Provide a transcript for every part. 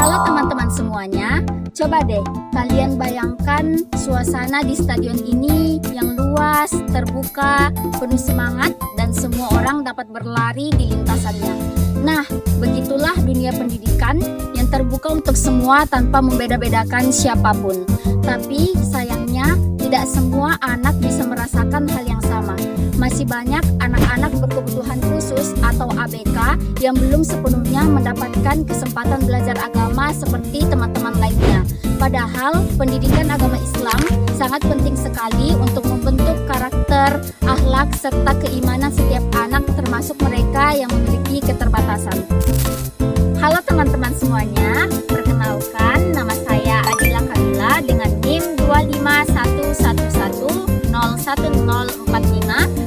Halo teman-teman semuanya, coba deh kalian bayangkan suasana di stadion ini yang luas, terbuka, penuh semangat, dan semua orang dapat berlari di lintasannya. Nah, begitulah dunia pendidikan yang terbuka untuk semua tanpa membeda-bedakan siapapun. Tapi sayangnya tidak semua anak bisa merasakan hal yang sama. Masih banyak anak-anak berkebutuhan khusus atau ABK yang belum sepenuhnya mendapatkan kesempatan belajar agama seperti teman-teman lainnya. Padahal pendidikan agama Islam sangat penting sekali untuk membentuk karakter, akhlak, serta keimanan setiap anak termasuk mereka yang memiliki keterbatasan. Halo teman-teman semuanya, perkenalkan nama saya Adila Kamila dengan NIM 25111011045,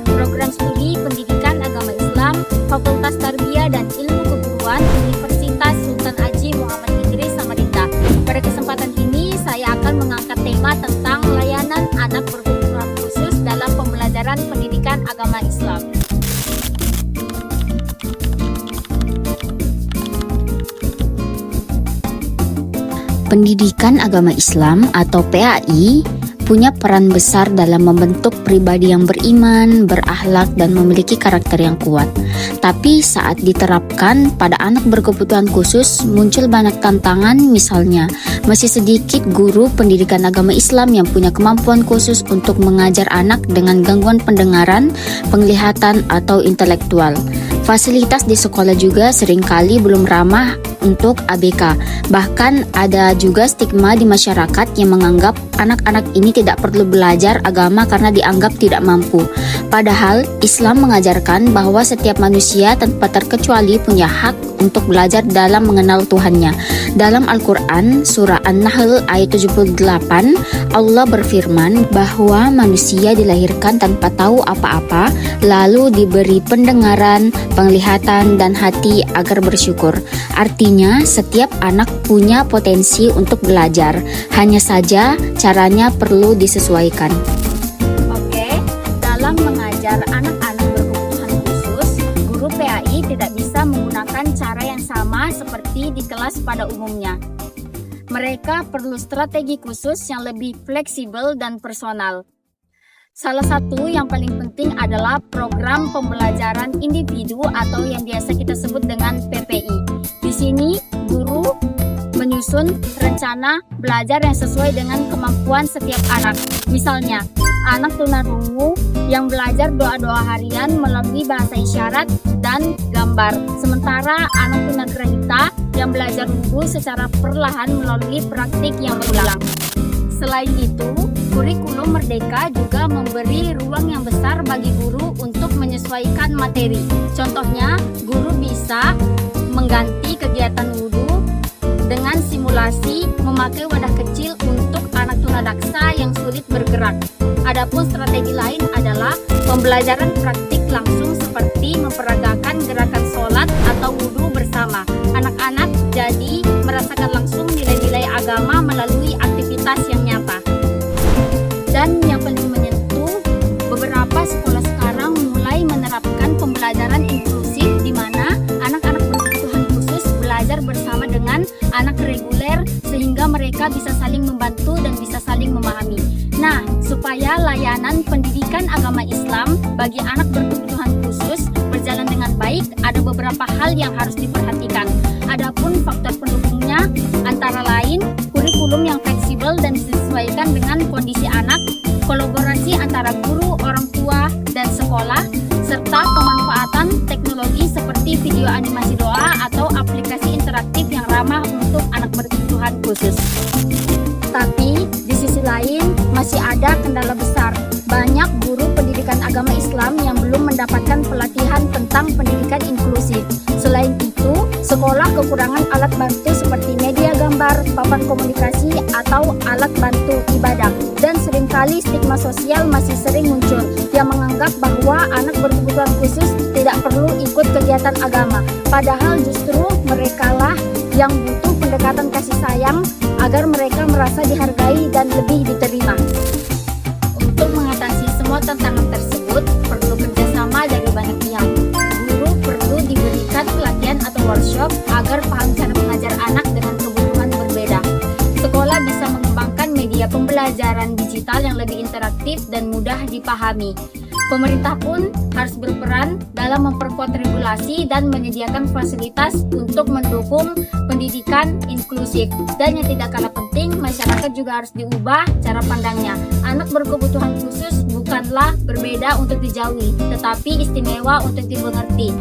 program studi Pendidikan Agama Islam, Fakultas Tarbiyah dan Ilmu Keguruan Universitas Sultan Haji Muhammad Idris Samarinda. Pada kesempatan ini saya akan mengangkat tema tentang layanan anak berkebutuhan khusus dalam pembelajaran pendidikan agama Islam. Pendidikan Agama Islam atau PAI punya peran besar dalam membentuk pribadi yang beriman, berakhlak, dan memiliki karakter yang kuat. Tapi saat diterapkan pada anak berkebutuhan khusus, muncul banyak tantangan. Misalnya, masih sedikit guru pendidikan agama Islam yang punya kemampuan khusus untuk mengajar anak dengan gangguan pendengaran, penglihatan, atau intelektual. Fasilitas di sekolah juga seringkali belum ramah untuk ABK. Bahkan ada juga stigma di masyarakat yang menganggap anak-anak ini tidak perlu belajar agama karena dianggap tidak mampu. Padahal Islam mengajarkan bahwa setiap manusia tanpa terkecuali punya hak untuk belajar dalam mengenal Tuhannya. Dalam Al-Quran, surah An-Nahl ayat 78, Allah berfirman bahwa manusia dilahirkan tanpa tahu apa-apa, lalu diberi pendengaran, penglihatan, dan hati agar bersyukur. Artinya, setiap anak punya potensi untuk belajar, hanya saja caranya perlu disesuaikan. Oke, dalam mengajar anak-anak berkebutuhan khusus, guru PAI tidak bisa menggunakan cara yang sama seperti di kelas pada umumnya. Mereka perlu strategi khusus yang lebih fleksibel dan personal. Salah satu yang paling penting adalah program pembelajaran individu atau yang biasa kita sebut dengan PPI. Di sini, guru menyusun rencana belajar yang sesuai dengan kemampuan setiap anak. Misalnya, anak tunarungu yang belajar doa-doa harian melalui bahasa isyarat dan gambar. Sementara anak tunagrahita yang belajar wudhu secara perlahan melalui praktik yang berulang. Selain itu, kurikulum Merdeka juga memberi ruang yang besar bagi guru untuk menyesuaikan materi. Contohnya, guru bisa mengganti kegiatan wudhu dengan simulasi memakai wadah kecil untuk anak tunadaksa yang sulit bergerak. Adapun strategi lain adalah pembelajaran praktik langsung seperti memperagakan gerakan sholat atau wudhu bersama. Anak-anak jadi merasakan langsung nilai-nilai agama melalui aktivitas yang nyata. Dan yang paling menyentuh, beberapa sekolah sekarang mulai menerapkan pembelajaran inklusif di mana anak-anak berkebutuhan khusus belajar bersama dengan anak reguler sehingga mereka bisa saling membantu dan bisa saling memahami. Nah, supaya layanan pendidikan agama Islam bagi anak berkebutuhan khusus berjalan dengan baik, ada beberapa hal yang harus diperhatikan. Adapun faktor pendukungnya antara lain kurikulum yang fleksibel dan disesuaikan dengan kondisi anak, kolaborasi antara guru, orang tua, dan sekolah, serta pemanfaatan teknologi seperti video animasi doa atau aplikasi interaktif yang ramah untuk anak berkebutuhan khusus. Tapi di sisi lain masih ada kendala besar. Banyak guru pendidikan agama Islam yang belum mendapatkan pelatihan tentang pendidikan inklusif. Selain itu, sekolah kekurangan alat bantu seperti media gambar, papan komunikasi, atau alat bantu ibadah. Dan seringkali stigma sosial masih sering muncul yang menganggap bahwa anak berkebutuhan khusus tidak perlu ikut kegiatan agama. Padahal justru merekalah yang butuh pendekatan kasih sayang agar mereka merasa dihargai dan lebih diterima. Untuk mengatasi semua tantangan tersebut, perlu kerjasama dari banyak pihak. Guru perlu diberikan pelatihan atau workshop agar paham cara mengajar anak dengan kebutuhan pembelajaran digital yang lebih interaktif dan mudah dipahami. Pemerintah pun harus berperan dalam memperkuat regulasi dan menyediakan fasilitas untuk mendukung pendidikan inklusif. Dan yang tidak kalah penting, masyarakat juga harus diubah cara pandangnya. Anak berkebutuhan khusus bukanlah berbeda untuk dijauhi, tetapi istimewa untuk dimengerti.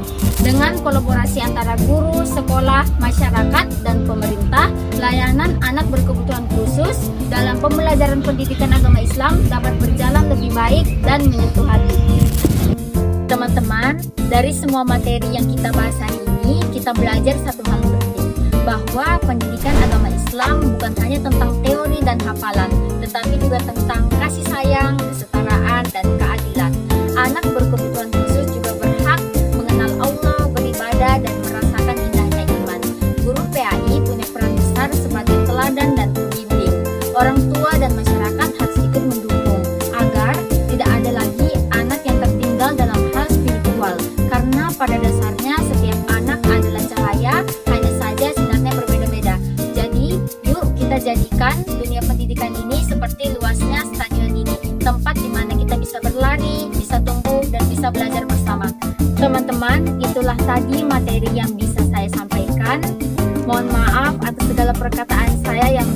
Dengan kolaborasi antara guru, sekolah, masyarakat, dan pemerintah, layanan anak berkebutuhan khusus dalam pembelajaran pendidikan agama Islam dapat berjalan lebih baik dan menyentuh hati. Teman-teman, dari semua materi yang kita bahas hari ini, kita belajar satu hal penting, bahwa pendidikan agama Islam bukan hanya tentang teori dan hafalan, tetapi juga tentang kasih sayang, kesetaraan, dan keadilan. Anak berkebutuhan khusus juga berhak mengenal Allah, beribadah, dan merasakan indahnya iman. Guru PAI punya peran besar sebagai teladan dan pembimbing. Orang tua dan masyarakat harus ikut mendukung agar tidak ada lagi anak yang tertinggal dalam hal spiritual, karena pada dasarnya setiap anak adalah cahaya, hanya saja sinarnya berbeda-beda. Jadi, yuk kita jadikan dunia pendidikan ini seperti luasnya stadion ini, tempat di mana kita bisa berlari, bisa tumbuh, dan bisa belajar bersama. Teman-teman, itulah tadi materi yang bisa saya sampaikan. Mohon maaf atas segala perkataan saya yang